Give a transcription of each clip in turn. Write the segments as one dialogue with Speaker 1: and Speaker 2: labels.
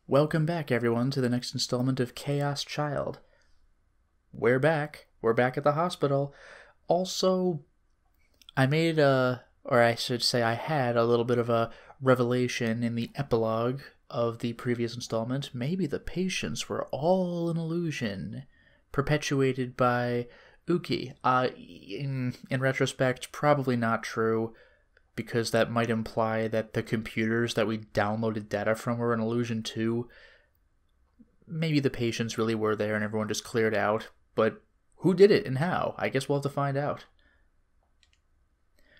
Speaker 1: Welcome back, everyone, to the next installment of Chaos Child. We're back. We're back at the hospital. Also, I had a little bit of a revelation in the epilogue of the previous installment. Maybe the patients were all an illusion, perpetuated by Uki. In retrospect, probably not true, because that might imply that the computers that we downloaded data from were an illusion too. Maybe the patients really were there and everyone just cleared out, but who did it and how? I guess we'll have to find out.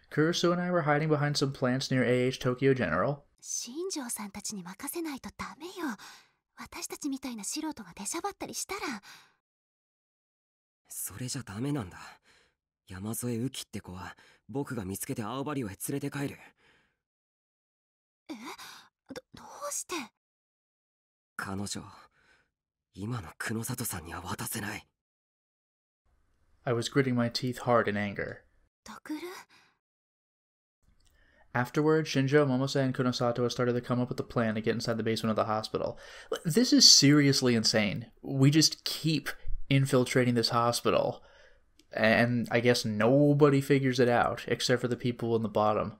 Speaker 1: Kurusu and I were hiding behind some plants near AH Tokyo General.
Speaker 2: 新庄さんたちに任せないとダメよ。私たちみたいな素人が出しゃばったりしたら。
Speaker 3: それじゃダメなんだ。山添雨季って子は僕が見つけて青葉寮へ連れて帰る。
Speaker 2: どうして？
Speaker 3: 彼女、今の久野里さんには渡せない。
Speaker 1: I was gritting my teeth hard in anger.
Speaker 2: タクル？
Speaker 1: Afterward, Shinjo, Momose, and Kunosato started to come up with a plan to get inside the basement of the hospital. This is seriously insane. We just keep infiltrating this hospital, and I guess nobody figures it out, except for the people in the bottom.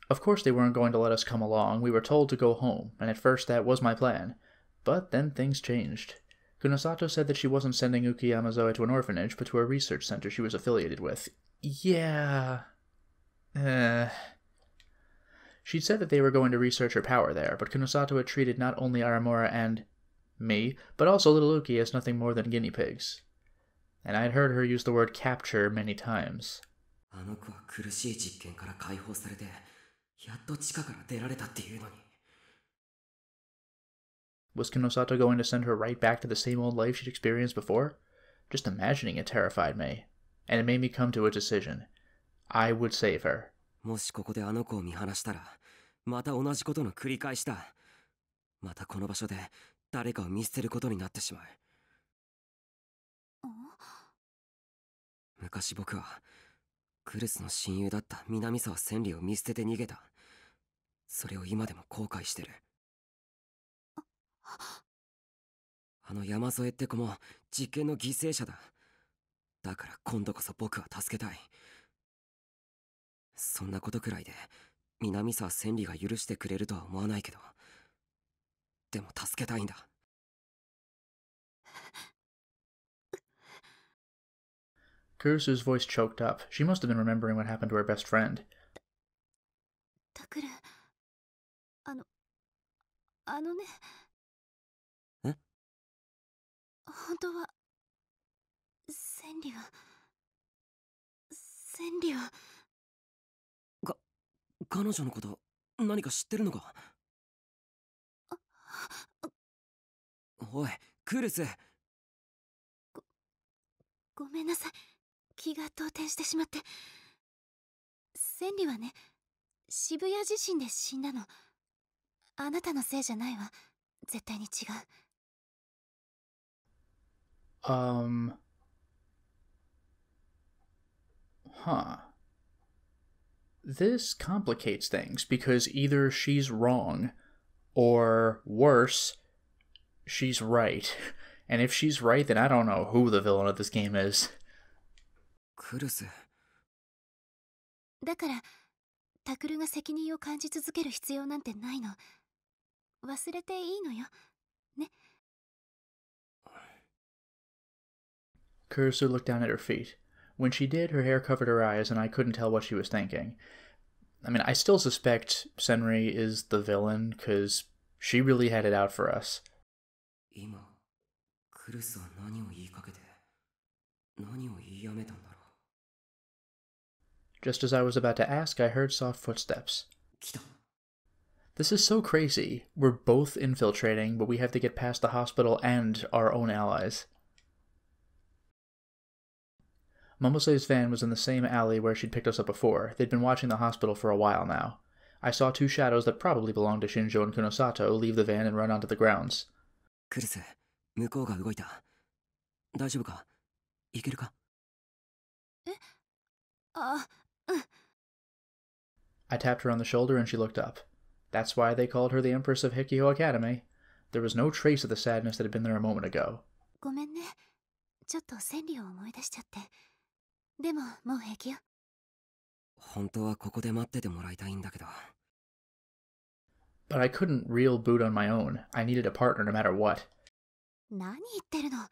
Speaker 1: Of course they weren't going to let us come along. We were told to go home, and at first that was my plan. But then things changed. Kunosato said that she wasn't sending Uki Yamazoe to an orphanage, but to a research center she was affiliated with. Yeah... She'd said that they were going to research her power there, but Kunosato had treated not only Aramura and me, but also little Uki as nothing more than guinea pigs. And I had heard her use the word capture many times.
Speaker 3: あの子は苦しい実験から解放されて、やっと地下から出られたっていうのに。
Speaker 1: Was Kunosato going to send her right back to the same old life she'd experienced before? Just imagining it terrified me, and it made me come to a decision. I would save her.
Speaker 3: もしここであの子を見放したら、また同じことの繰り返しだ。またこの場所で誰かを見捨てることになってしまう。昔僕はクルスの親友だった南沢千里を見捨てて逃げた。それを今でも後悔してる。あの山添って子も実験の犠牲者だ。だから今度こそ僕は助けたい。そんなことくらいで南沢千里が許してくれるとは思わないけど、でも助けたいんだ。
Speaker 1: Kurusu's voice choked up. She must have been remembering what happened to her best friend.
Speaker 2: タクル、あのね。
Speaker 3: え？
Speaker 2: 本当は千里は
Speaker 3: 彼女のこと何か知ってるのか？おい、クルス。
Speaker 2: ごめんなさい。気が動転してしまって。千里はね、渋谷地震で死んだの。あなたのせいじゃないわ。絶対に違う。
Speaker 1: This complicates things, because either she's wrong, or worse, she's right. And if she's right, then I don't know who the villain of this game is.
Speaker 3: クルス。
Speaker 2: だから、タクルが責任を感じ続ける必要なんてないの。忘れていいのよ。ね。
Speaker 1: Kurusu looked down at her feet. When she did, her hair covered her eyes, and I couldn't tell what she was thinking. I mean, I still suspect Senri is the villain, because she really had it out for us.
Speaker 3: 今、クルスは何を言いかけて、何を言いやめたんだろう。
Speaker 1: Just as I was about to ask, I heard soft footsteps.
Speaker 3: 来た。
Speaker 1: This is so crazy. We're both infiltrating, but we have to get past the hospital and our own allies. Momose's van was in the same alley where she'd picked us up before. They'd been watching the hospital for a while now. I saw two shadows that probably belonged to Shinjo and Kunosato leave the van and run onto the grounds.
Speaker 3: クルス、向こうが動いた。大丈夫か？いけるか？
Speaker 2: うん。
Speaker 1: I tapped her on the shoulder and she looked up. That's why they called her the Empress of Hikyo Academy. There was no trace of the sadness that had been there a moment ago.
Speaker 2: ごめんね。ちょっと千里を思い出しちゃって。でも、もう平気よ。
Speaker 3: 本当はここで待っててもらいたいんだけど。
Speaker 1: But I couldn't reel boot on my own. I needed a partner no matter what.
Speaker 2: 何言ってるの。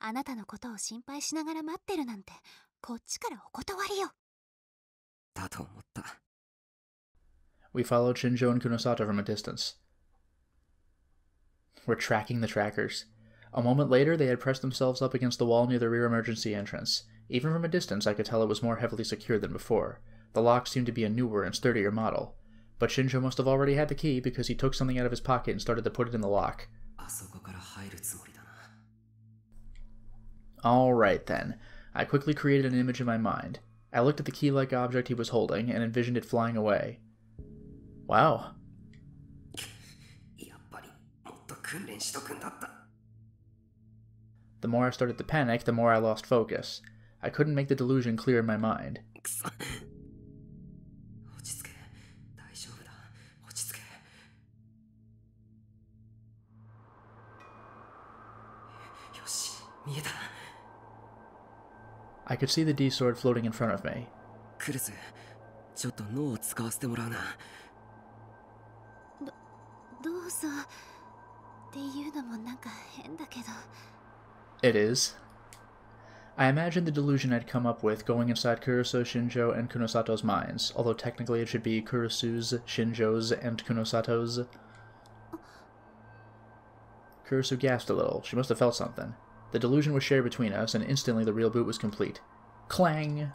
Speaker 2: あなたのことを心配しながら待ってるなんて、こっちからお断りよ。
Speaker 3: だと思った。
Speaker 1: We followed Shinjo and Kunosato from a distance. We're tracking the trackers. A moment later, they had pressed themselves up against the wall near the rear emergency entrance. Even from a distance, I could tell it was more heavily secured than before. The lock seemed to be a newer and sturdier model. But Shinjo must have already had the key because he took something out of his pocket and started to put it in the lock. Alright then. I quickly created an image in my mind. I looked at the key-like object he was holding and envisioned it flying away. Wow. The more I started to panic, the more I lost focus. I couldn't make the delusion clear in my mind. I could see the D-sword floating in front of me.
Speaker 3: クルス、ちょっと脳を使わせてもらうな。
Speaker 2: どうぞっていうのもなんか変だけど。
Speaker 1: It is. I imagined the delusion I'd come up with going inside Kurusu, Shinjo, and Kunosato's minds, although technically it should be Kurusu's, Shinjo's, and Kunosato's. Kurusu gasped a little. She must have felt something. The delusion was shared between us, and instantly the real boot was complete. Clang!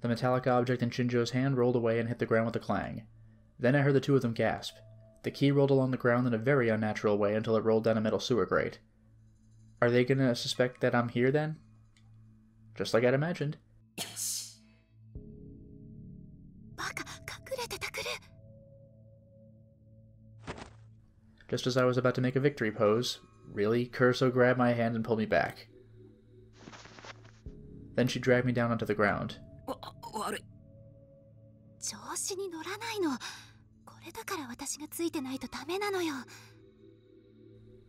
Speaker 1: The metallic object in Shinjo's hand rolled away and hit the ground with a clang. Then I heard the two of them gasp. The key rolled along the ground in a very unnatural way until it rolled down a metal sewer grate. Are they gonna suspect that I'm here then? Just like I'd imagined. Just as I was about to make a victory pose, really, Kurusu grabbed my hand and pulled me back. Then she dragged me down onto the ground.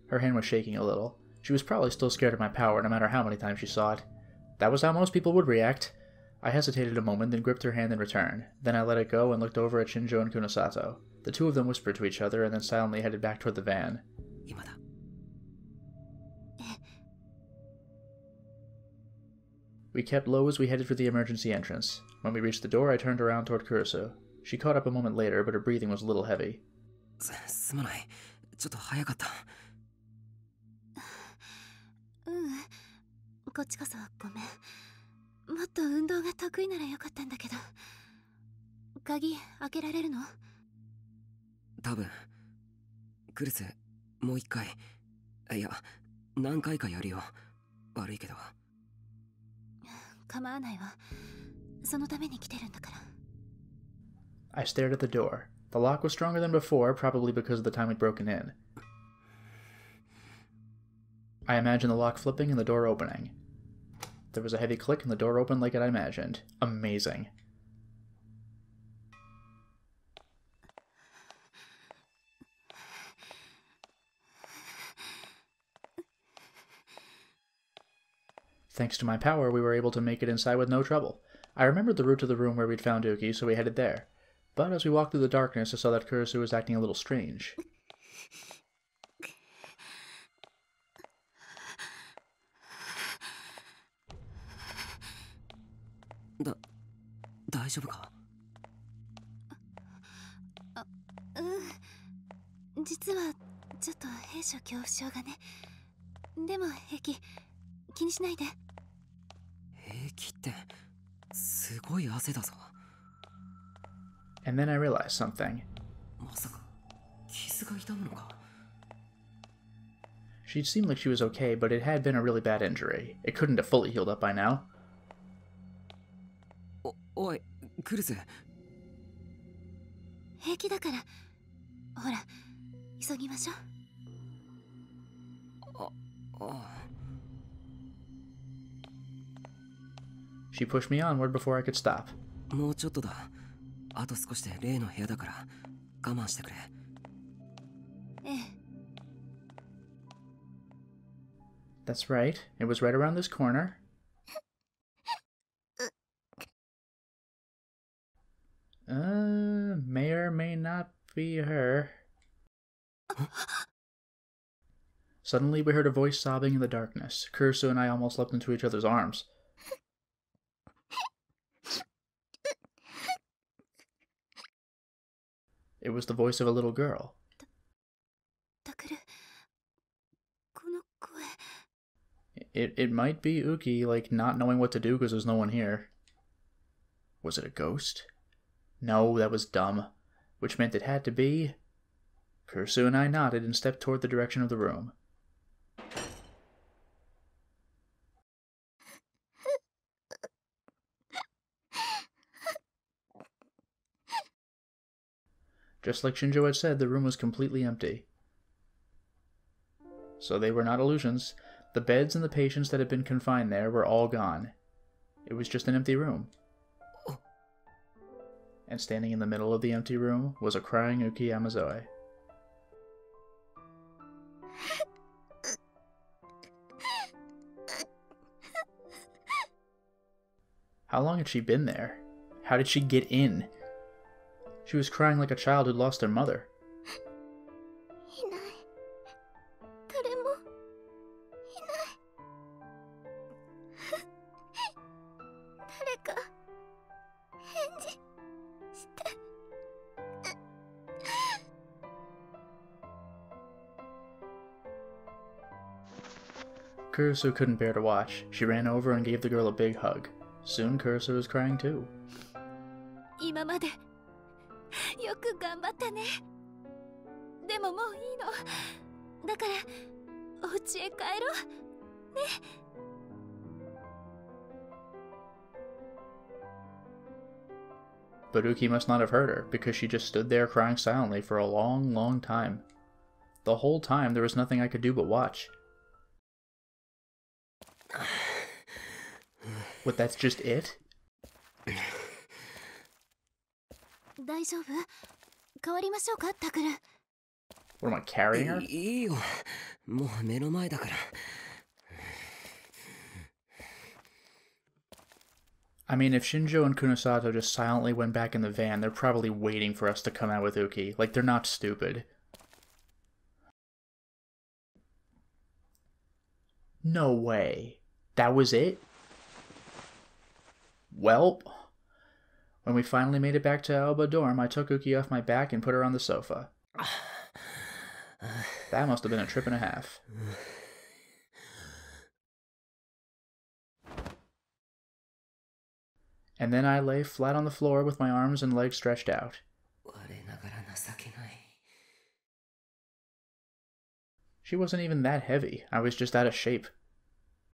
Speaker 1: Her hand was shaking a little. She was probably still scared of my power, no matter how many times she saw it. That was how most people would react. I hesitated a moment, then gripped her hand in return. Then I let it go and looked over at Shinjo and Kunosato. The two of them whispered to each other and then silently headed back toward the van. We kept low as we headed for the emergency entrance. When we reached the door, I turned around toward Kurusu. She caught up a moment later, but her breathing was a little heavy.
Speaker 3: すまない。ちょっと早かった。
Speaker 2: こっちこそごめん。もっと運動が得意ならよかったんだけど。鍵開けられるの？
Speaker 3: 多分。クルス、もう一回。いや、何回かやるよ。悪いけど。
Speaker 2: 構わないわ。そのために来てるんだから。
Speaker 1: I stared at the door. The lock was stronger than before, probably because of the time we'd broken in. I imagined the lock flipping and the door opening. There was a heavy click and the door opened like I imagined. Amazing. Thanks to my power, we were able to make it inside with no trouble. I remembered the route to the room where we'd found Uki, so we headed there. But as we walked through the darkness, I saw that Kurusu was acting a little strange. And then I realized something. She'd seemed like she was okay, but it had been a really bad injury. It couldn't have fully healed up by now.
Speaker 3: おい、クルス。
Speaker 2: 平気だから。ほら、急ぎましょう。
Speaker 1: She pushed me onward before I could stop.
Speaker 3: もうちょっとだ。あと少しで例の部屋だから我慢してくれ。
Speaker 2: ええ。
Speaker 1: That's right. It was right around this corner. May or may not be her. Suddenly we heard a voice sobbing in the darkness. Kurisu and I almost leapt into each other's arms. It was the voice of a little girl.
Speaker 2: タクル、この声。
Speaker 1: It might be Uki, like, not knowing what to do because there's no one here. Was it a ghost? No, that was dumb. Which meant it had to be... Kurisu and I nodded and stepped toward the direction of the room. Just like Shinjo had said, the room was completely empty. So they were not illusions. The beds and the patients that had been confined there were all gone. It was just an empty room. And standing in the middle of the empty room was a crying Uki Yamazoe. How long had she been there? How did she get in? She was crying like a child who'd lost their mother.
Speaker 2: いない。誰もいない。誰か返事して。
Speaker 1: Kurisu couldn't bear to watch. She ran over and gave the girl a big hug. Soon Kurisu was crying too.
Speaker 2: 今までよく頑張ったね。でももういいの。だからお家へ帰ろうね。
Speaker 1: But Uki must not have heard her, because she just stood there crying silently for a long, long time. The whole time there was nothing I could do but watch. What, that's just it?
Speaker 2: 大丈夫？変わりましょうか、タクル。
Speaker 1: What am I, carrying her?
Speaker 3: いいよ。もう目の前だから。
Speaker 1: I mean, if Shinjo and Kunosato just silently went back in the van, they're probably waiting for us to come out with Uki. Like, they're not stupid. No way. That was it? Well, when we finally made it back to Aoba dorm, I took Uki off my back and put her on the sofa. That must have been a trip and a half. And then I lay flat on the floor with my arms and legs stretched out. She wasn't even that heavy. I was just out of shape.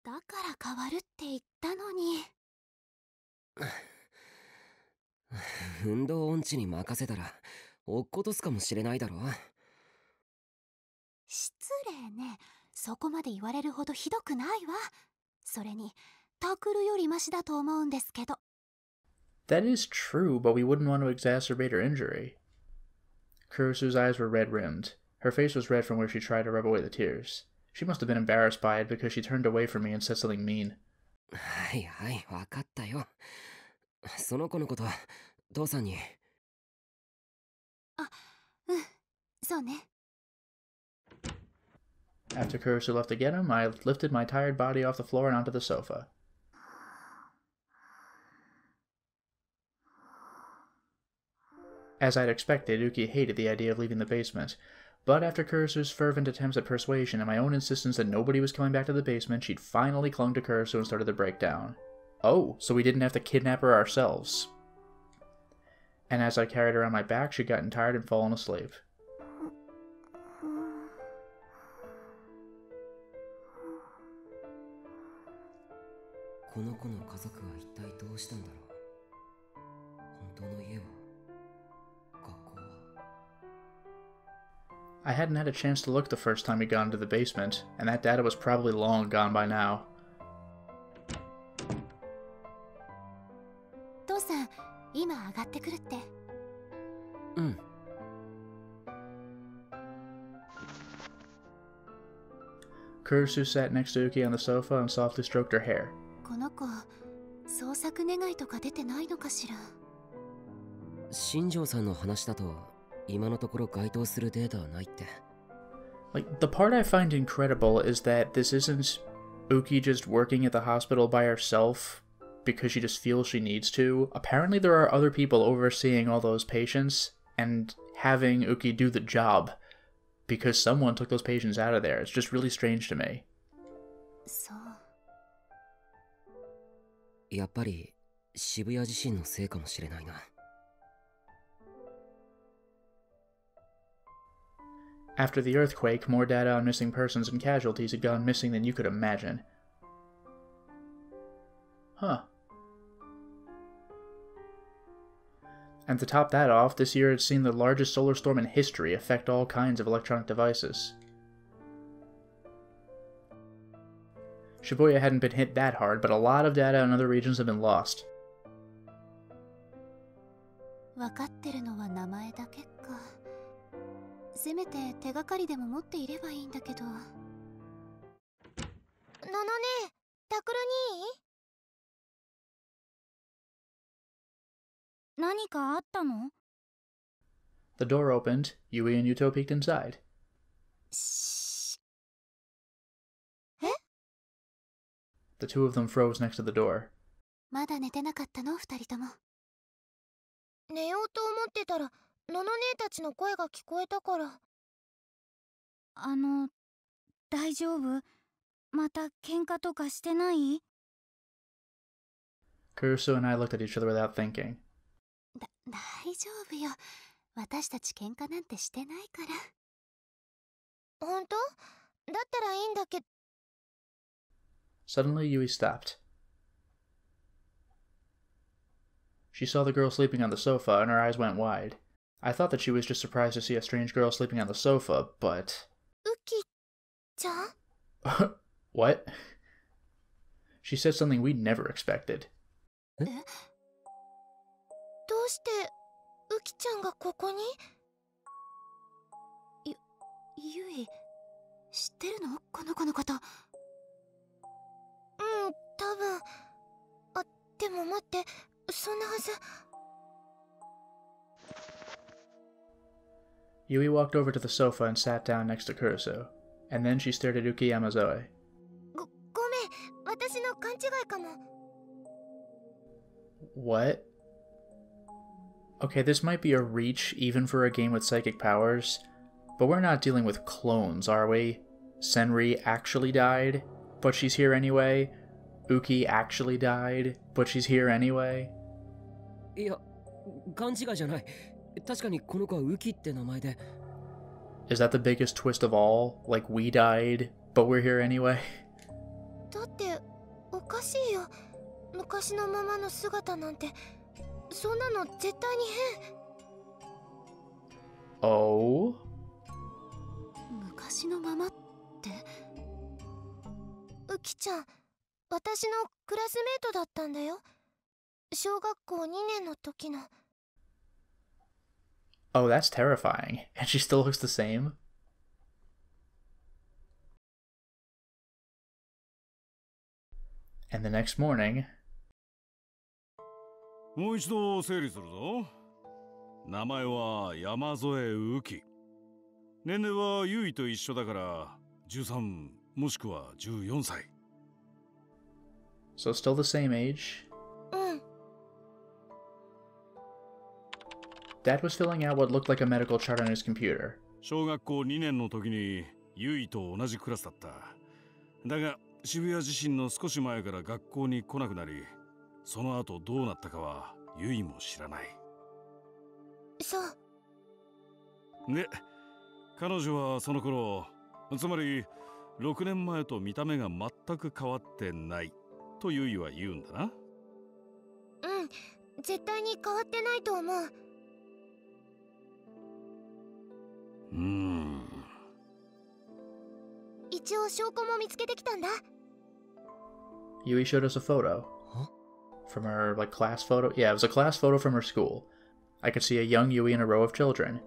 Speaker 2: だから変わるって言ったのに。
Speaker 3: 運動音痴に任せたら落っことすかもしれないだろ。
Speaker 2: 失礼ね。そこまで言われるほどひどくないわ。それにタクルよりマシだと思うんですけど。
Speaker 1: That is true, but we wouldn't want to exacerbate her injury. Kurisu's eyes were red-rimmed. Her face was red from where she tried to rub away the tears. She must have been embarrassed by it because she turned away from me and said something mean.
Speaker 3: はいはい、わかったよ。その子のこと父さんに。
Speaker 2: あ、うん、そうね。
Speaker 1: After Kurisu left to get him, I lifted my tired body off the floor and onto the sofa. As I'd expected, Uki hated the idea of leaving the basement. But after Kurisu's fervent attempts at persuasion and my own insistence that nobody was coming back to the basement, she'd finally clung to Kurisu and started to break down. Oh, so we didn't have to kidnap her ourselves. And as I carried her on my back, she'd gotten tired and fallen asleep. I hadn't had a chance to look the first time we got into the basement, and that data was probably long gone by now.
Speaker 2: 父さん、今上がってくるって。
Speaker 1: Kurusu sat next to Uki on the sofa and softly stroked her hair.
Speaker 2: この子、捜索願いとか出てないのかしら。
Speaker 3: 新庄さんの話だと、今のところ該当するデータはないって。
Speaker 1: Like, the part I find incredible is that this isn't Uki just working at the hospital by herself because she just feels she needs to. Apparently there are other people overseeing all those patients and having Uki do the job because someone took those patients out of there. It's just really strange to me.
Speaker 2: そう。
Speaker 3: やっぱり渋谷地震のせいかもしれないな。
Speaker 1: After the earthquake, more data on missing persons and casualties had gone missing than you could imagine. Huh. And to top that off, this year had seen the largest solar storm in history affect all kinds of electronic devices. Shibuya hadn't been hit that hard, but a lot of data in other regions have been lost.
Speaker 2: わかってるのは名前だけか。せめて手がかりでも持っていればいいんだけど。なのね、タクルに何かあったの？
Speaker 1: The door opened. Yui and Yuto peeked inside.
Speaker 2: しえ？
Speaker 1: The two of them froze next to the door.
Speaker 2: まだ寝てなかったの？二人とも。寝ようと思ってたら、のの姉たちの声が聞こえたから。大丈夫？また喧嘩とかしてない？
Speaker 1: Kurusu and I looked at each other without thinking.
Speaker 2: 大丈夫よ。私たち喧嘩なんてしてないから。本当？だったらいいんだけど。
Speaker 1: Suddenly, Yui stopped. She saw the girl sleeping on the sofa, and her eyes went wide. I thought that she was just surprised to see a strange girl sleeping on the sofa, but...
Speaker 2: Uki-chan?
Speaker 1: What? She said something we'd never expected.
Speaker 2: どうしてウキちゃんがここに？ゆい、知ってるの？この子のこと。多分。あ、でも待って、そんなはず。
Speaker 1: Yui walked over to the sofa and sat down next to Kurusu, and then she stared at Uki Yamazoe.
Speaker 2: ごめん、私の勘違いかも。
Speaker 1: What? Okay, this might be a reach even for a game with psychic powers, but we're not dealing with clones, are we? Senri actually died, but she's here anyway. Uki actually died, but she's here anyway.
Speaker 3: いや、勘違いじゃない。確かにこの子はウキって名前で。
Speaker 1: Is that the biggest twist of all? Like, we died, but we're here anyway?
Speaker 2: だって、おかしいよ。昔のままの姿なんて、そんなの絶対に変。
Speaker 1: Oh?
Speaker 2: 昔のままって？ウキちゃん、私のクラスメートだったんだよ。小学校2年の時の。
Speaker 1: Oh, that's terrifying. And she still looks the same? And the next morning...
Speaker 4: もう一度整理するぞ。名前は山添ウキ。年齢はユイと一緒だから13もしくは14歳。
Speaker 1: So still the same age?
Speaker 2: うん。
Speaker 1: Dad was filling out what looked like a medical chart on his computer.
Speaker 4: 小学校2年の時にユイと同じクラスだった。だが渋谷地震の少し前から学校に来なくなり、その後どうなったかはユイも知らない。
Speaker 2: そう。
Speaker 4: で、彼女はその頃、つまり6年前と見た目が全く変わってないとユイは言うんだな。
Speaker 2: うん、絶対に変わってないと思う。一応証拠も見つけてきたんだ。
Speaker 1: Yui showed us a photo.
Speaker 3: Huh?
Speaker 1: From her, like, class photo? Yeah, it was a class photo from her school. I could see a young Yui in a row of children.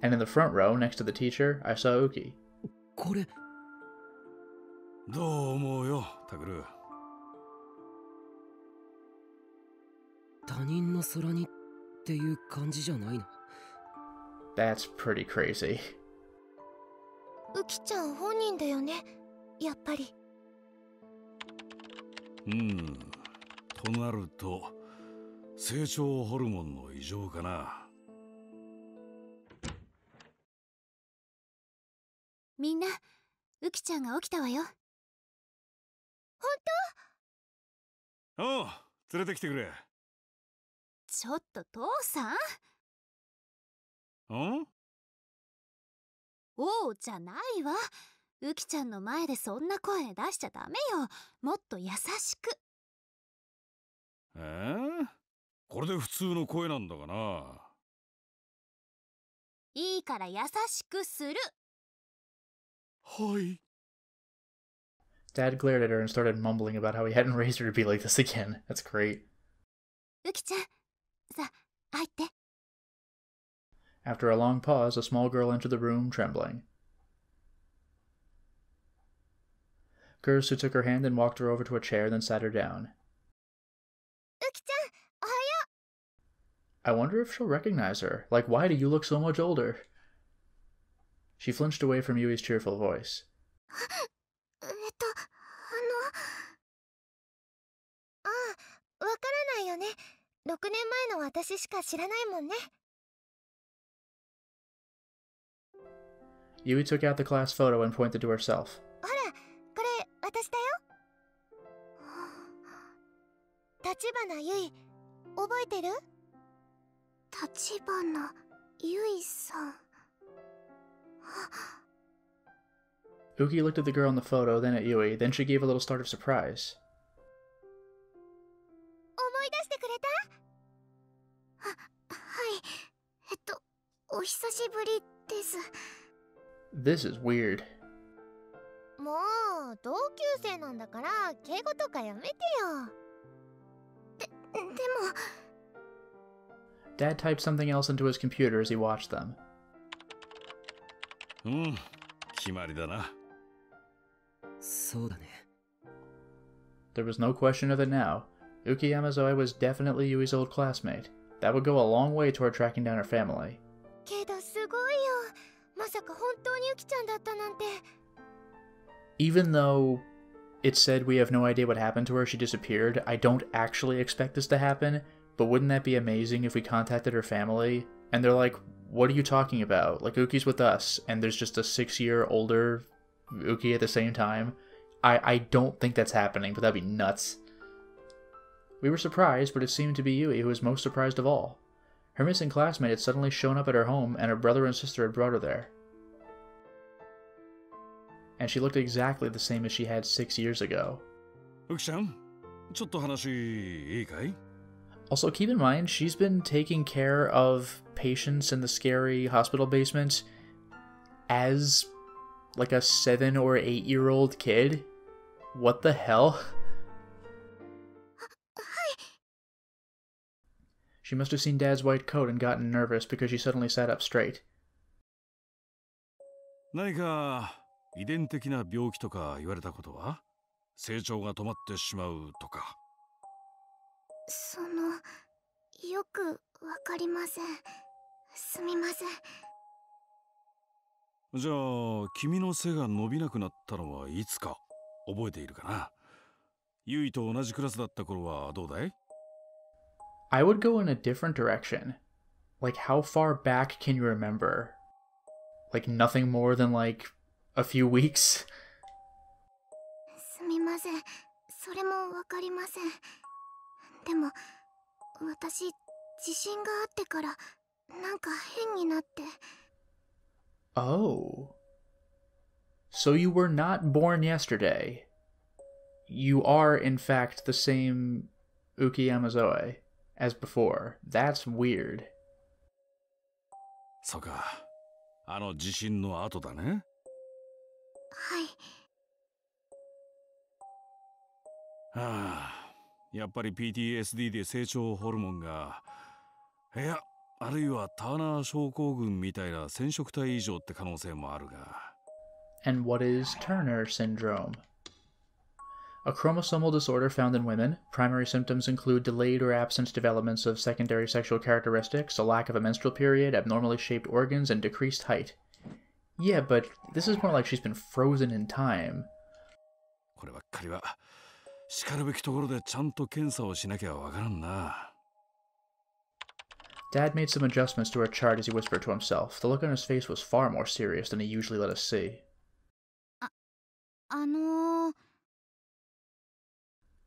Speaker 1: And in the front row, next to the teacher, I saw Uki.
Speaker 3: これ、
Speaker 4: どう思うよ、タクル。
Speaker 3: 他人の空にっていう感じじゃないの？
Speaker 1: That's pretty crazy.
Speaker 2: ウキちゃん本人だよね、やっぱり。
Speaker 4: となると成長ホルモンの異常かな。
Speaker 2: みんな、ウキちゃんが起きたわよ。本
Speaker 4: おう、連れてきてくれ。
Speaker 2: 当？ちょっと父さん？
Speaker 4: ん？
Speaker 2: おうじゃないわ。ウキちゃんの前でそんな声出しちゃダメよ。もっと優しく。
Speaker 4: これで普通の声なんだがな。
Speaker 2: いいから優しくする。
Speaker 4: はい。
Speaker 1: Dad glared at her and started mumbling about how he hadn't raised her to be like this again. That's great.
Speaker 2: ウキちゃん、さ、入って。
Speaker 1: After a long pause, a small girl entered the room, trembling. Kursu took her hand and walked her over to a chair, then sat her down.
Speaker 2: ウキちゃん、おはよ
Speaker 1: I wonder if she'll recognize her. Like, why do you look so much older? She flinched away from Yui's cheerful voice.
Speaker 2: う。ああ、わからないよね。6年前の私しか知らないもんね。
Speaker 1: Yui took out the class photo and pointed to herself.
Speaker 2: ほら、これ私だよ。立花ゆい、覚えてる？立花ゆいさん。
Speaker 1: Uki looked at the girl in the photo, then at Yui, then she gave a little start of surprise.
Speaker 2: 思い出してくれた？はい。お久しぶりです。
Speaker 1: This is weird.
Speaker 2: もう、同級生なんだから、敬語とかやめてよ。でも。
Speaker 1: Dad typed something else into his computer as he watched them.
Speaker 4: 決まりだな。
Speaker 3: そうだね。
Speaker 1: There was no question of it now. Uki Yamazoe was definitely Yui's old classmate. That would go a long way toward tracking down her family.
Speaker 2: けどすごいよ。まさか本当にユキちゃんだったなんて。
Speaker 1: Even though it said we have no idea what happened to her, she disappeared, I don't actually expect this to happen, but wouldn't that be amazing if we contacted her family and they're like, what are you talking about? Like, Uki's with us, and there's just a 6-year older Uki at the same time. I don't think that's happening, but that'd be nuts. We were surprised, but it seemed to be Yui who was most surprised of all. Her missing classmate had suddenly shown up at her home, and her brother and sister had brought her there. And she looked exactly the same as she had 6 years ago.
Speaker 4: ウキちゃん、ちょっと話いいかい？
Speaker 1: Also, keep in mind, she's been taking care of patients in the scary hospital basement as like a 7 or 8-year-old kid. What the hell? She must have seen Dad's white coat and gotten nervous because she suddenly sat up straight.
Speaker 4: 何か遺伝的な病気とか言われたことは？成長が止まってしまうとか。
Speaker 2: よくわかりません。すみません。
Speaker 4: じゃあ君の背が伸びなくなったのはいつか覚えているかな？ユイと同じクラスだった頃はどうだい？
Speaker 1: I would go in a different direction. Like, how far back can you remember? Like, nothing more than, like, a few weeks?
Speaker 2: すみません。それもわかりません。でも、私、地震があってから、なんか変になって。
Speaker 1: Oh. So you were not born yesterday. You are, in fact, the same Uki Yamazoe as before. That's weird.
Speaker 4: そうか。あの地震の後だね。
Speaker 2: はい。
Speaker 4: はあ、やっぱり PTSD で成長ホルモンが、いや、あるいはターナー症候群みたいな染色体異常って可能性もあるが。
Speaker 1: And what is Turner syndrome? A chromosomal disorder found in women. Primary symptoms include delayed or absent developments of secondary sexual characteristics, a lack of a menstrual period, abnormally shaped organs, and decreased height. Yeah, but this is more like she's been frozen in time.
Speaker 4: こればっかりはしかるべきところでちゃんと検査をしなきゃわからんな。
Speaker 1: Dad made some adjustments to her chart as he whispered to himself. The look on his face was far more serious than he usually let us see.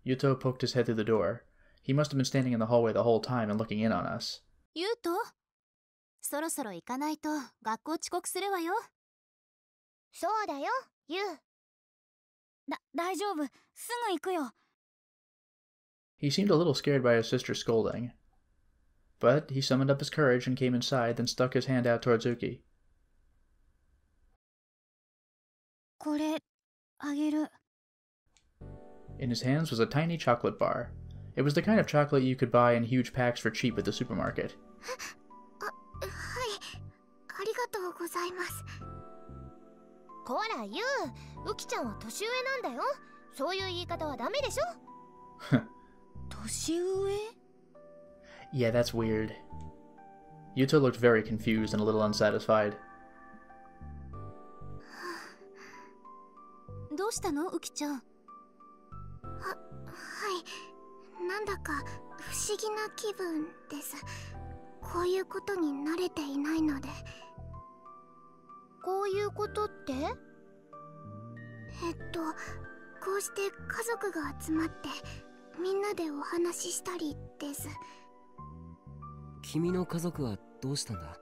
Speaker 1: Yuto poked his head through the door. He must have been standing in the hallway the whole time and looking in on us.
Speaker 2: ユウト、そろそろ行かないと学校遅刻するわよ。そうだよ、ユウ。大丈夫、すぐ行くよ。
Speaker 1: He seemed a little scared by his sister's scolding. But he summoned up his courage and came inside, then stuck his hand out towards Uki.
Speaker 2: これ、あげる。
Speaker 1: In his hands was a tiny chocolate bar. It was the kind of chocolate you could buy in huge packs for cheap at the supermarket.
Speaker 2: はい、ありがとうございます。こら、ユウ、ウキちゃんは年上なんだよ。そういう言い方はダメでしょ。年上？
Speaker 1: Yeah, that's weird. Yuto looked very confused and a little unsatisfied.
Speaker 2: どうしたの、ウキちゃん？はい、なんだか不思議な気分です。こういうことに慣れていないので。こういうことって？こうして家族が集まってみんなでお話ししたりです。
Speaker 3: 君の家族はどうしたんだ？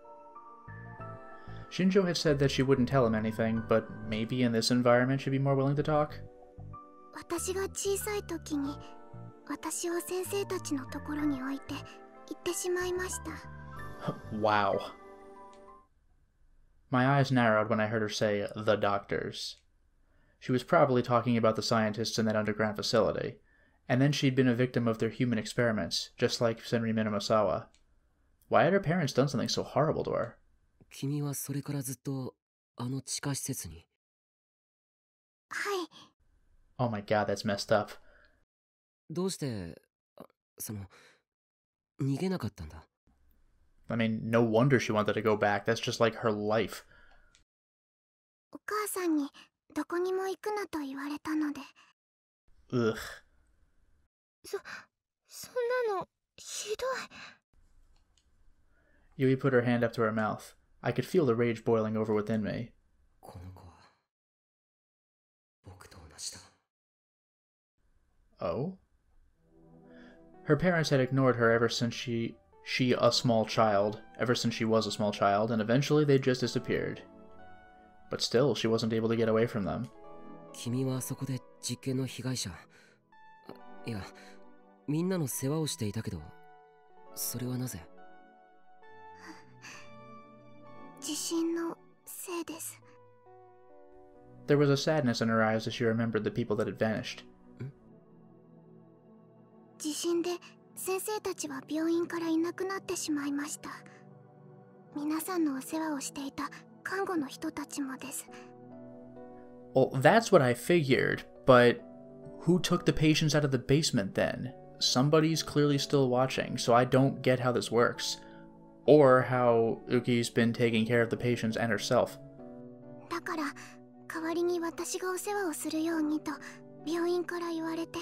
Speaker 1: Shinjo had said that she wouldn't tell him anything, but maybe in this environment she'd be more willing to talk?
Speaker 2: 私が小さい時に私を先生たちのところに置いて行ってしまいました。
Speaker 1: Wow. My eyes narrowed when I heard her say, the doctors. She was probably talking about the scientists in that underground facility, and then she'd been a victim of their human experiments, just like Senri Minamasawa. Why had her parents done something so horrible to her?
Speaker 3: 君はそれからずっとあの地下施設に？
Speaker 2: はい。
Speaker 1: Oh my god, that's messed up.
Speaker 3: どうして逃げなかったんだ？
Speaker 1: I mean, no wonder she wanted to go back. That's just like her life.
Speaker 2: お母さんにどこにも行くなと言われたので。
Speaker 1: Ugh.
Speaker 2: そんなのひどい。
Speaker 1: Yui put her hand up to her mouth. I could feel the rage boiling over within me.
Speaker 3: この子は僕と同じだ。
Speaker 1: Oh? Her parents had ignored her ever since she a small child, ever since she was a small child, and eventually they just disappeared. But still, she wasn't able to get away from them.
Speaker 3: 君はあそこで実験の被害者。いや、みんなの世話をしていたけど、それはなぜ？
Speaker 2: 地震のせいです。
Speaker 1: There was a sadness in her eyes as she remembered the people that had vanished.
Speaker 2: 地震で先生たちは病院からいなくなってしまいました。皆さんのお世話をしていた看護の人たちもです。
Speaker 1: Well, that's what I figured, but who took the patients out of the basement then? Somebody's clearly still watching, so I don't get how this works. Or how Uki's been taking care of the patients and herself.
Speaker 2: だから代わりに私がお世話をするようにと病院から言われて。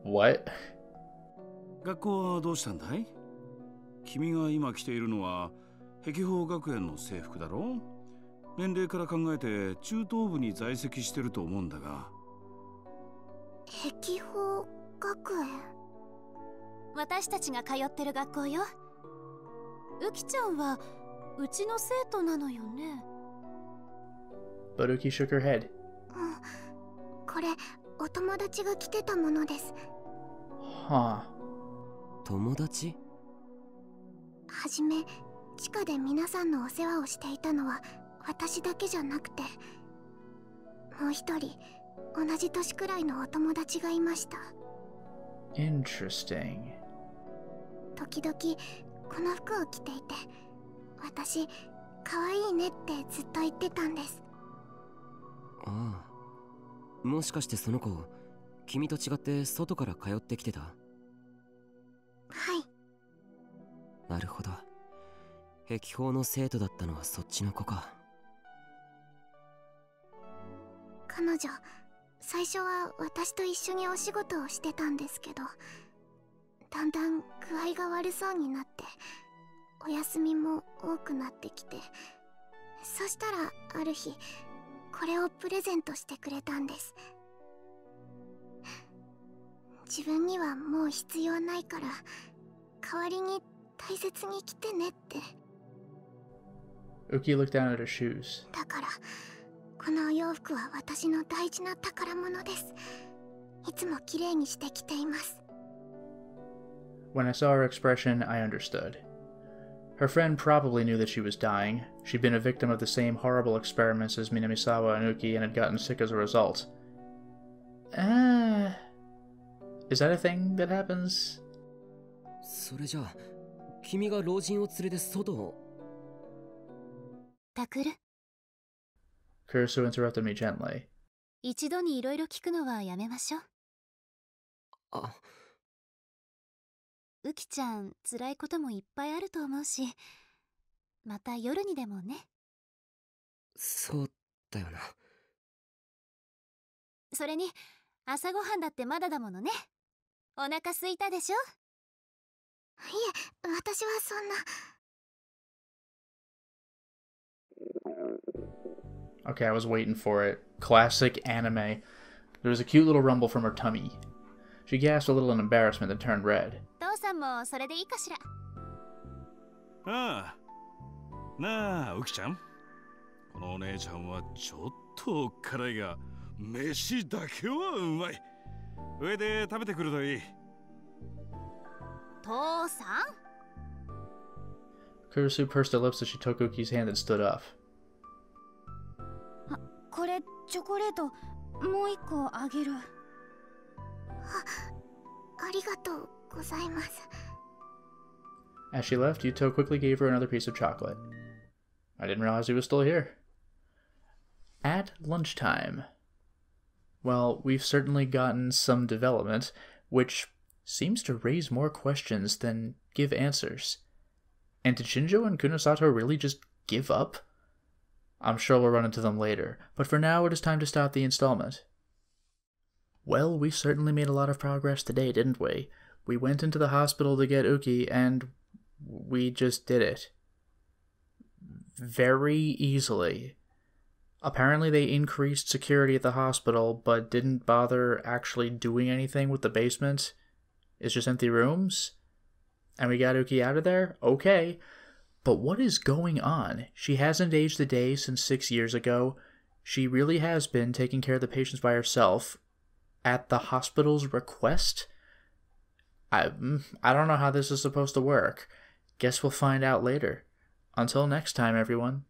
Speaker 1: What?
Speaker 4: 学校はどうしたんだい？君が今着ているのは碧峰学園の制服だろ？年齢から考えて中等部に在籍してると思うんだが。
Speaker 2: 碧峰学園？私たちが通ってる学校よ。ウキちゃんはうちの生徒なのよね。
Speaker 1: But Uki shook her head.
Speaker 2: これお友達が着てたものです。
Speaker 1: Huh.
Speaker 3: 友達？
Speaker 2: はじめ地下で皆さんのお世話をしていたのは私だけじゃなくて、もう一人同じ年くらいのお友達がいました。
Speaker 1: Interesting.
Speaker 2: 時々この服を着ていて、私可愛いねってずっと言ってたんです。
Speaker 3: ああ、もしかしてその子、君と違って外から通ってきてた？
Speaker 2: はい。
Speaker 3: なるほど。壁法の生徒だったのはそっちの子か。
Speaker 2: 彼女、最初は私と一緒にお仕事をしてたんですけど、だんだん具合が悪そうになって、お休みも多くなってきて、そしたらある日これをプレゼントしてくれたんです。自分にはもう必要ないから代わりに大切に着てねって。
Speaker 1: Uki looked down at her shoes.
Speaker 2: だからこのお洋服は私の大事な宝物です。いつもきれいにして着ています。
Speaker 1: When I saw her expression, I understood. Her friend probably knew that she was dying. She'd been a victim of the same horrible experiments as Minamisawa and Uki and had gotten sick as a result. Is that a thing that happens?
Speaker 3: それじゃあ、君が老人を連れて外を。
Speaker 2: タクル、
Speaker 1: Kurisu interrupted me gently.
Speaker 2: 一度にいろいろ聞くのはやめましょう。
Speaker 3: あ、
Speaker 2: ウキちゃん、辛いこともいっぱいあると思うし、また夜にでもね。
Speaker 3: そうだよな。
Speaker 2: それに朝ごはんだってまだだものね。お腹空いたでしょ？いえ、私はそんな。
Speaker 1: Okay, I was waiting for it. Classic anime. There was a cute little rumble from her tummy. She gasped a little in embarrassment and turned red.
Speaker 2: 父さんもそれでいいかしら。
Speaker 4: ああ、なあ、ウキちゃん。このお姉ちゃんはちょっと辛いが、飯だけはうまい。上で食べてくるといい。
Speaker 2: 父さん？
Speaker 1: Kurisu pursed her lips as she took Uki's hand and stood up.
Speaker 2: これチョコレートもう一個あげる。ありがとうございます。
Speaker 1: As she left, Yuto quickly gave her another piece of chocolate. I didn't realize he was still here. At lunchtime. Well, we've certainly gotten some development, which seems to raise more questions than give answers. And did Shinjo and Kunosato really just give up? I'm sure we'll run into them later, but for now it is time to stop the installment. Well, we certainly made a lot of progress today, didn't we? We went into the hospital to get Uki, and we just did it. Very easily. Apparently they increased security at the hospital, but didn't bother actually doing anything with the basement. It's just empty rooms? And we got Uki out of there? Okay. But what is going on? She hasn't aged a day since 6 years ago. She really has been taking care of the patients by herself at the hospital's request? I don't know how this is supposed to work. Guess we'll find out later. Until next time, everyone.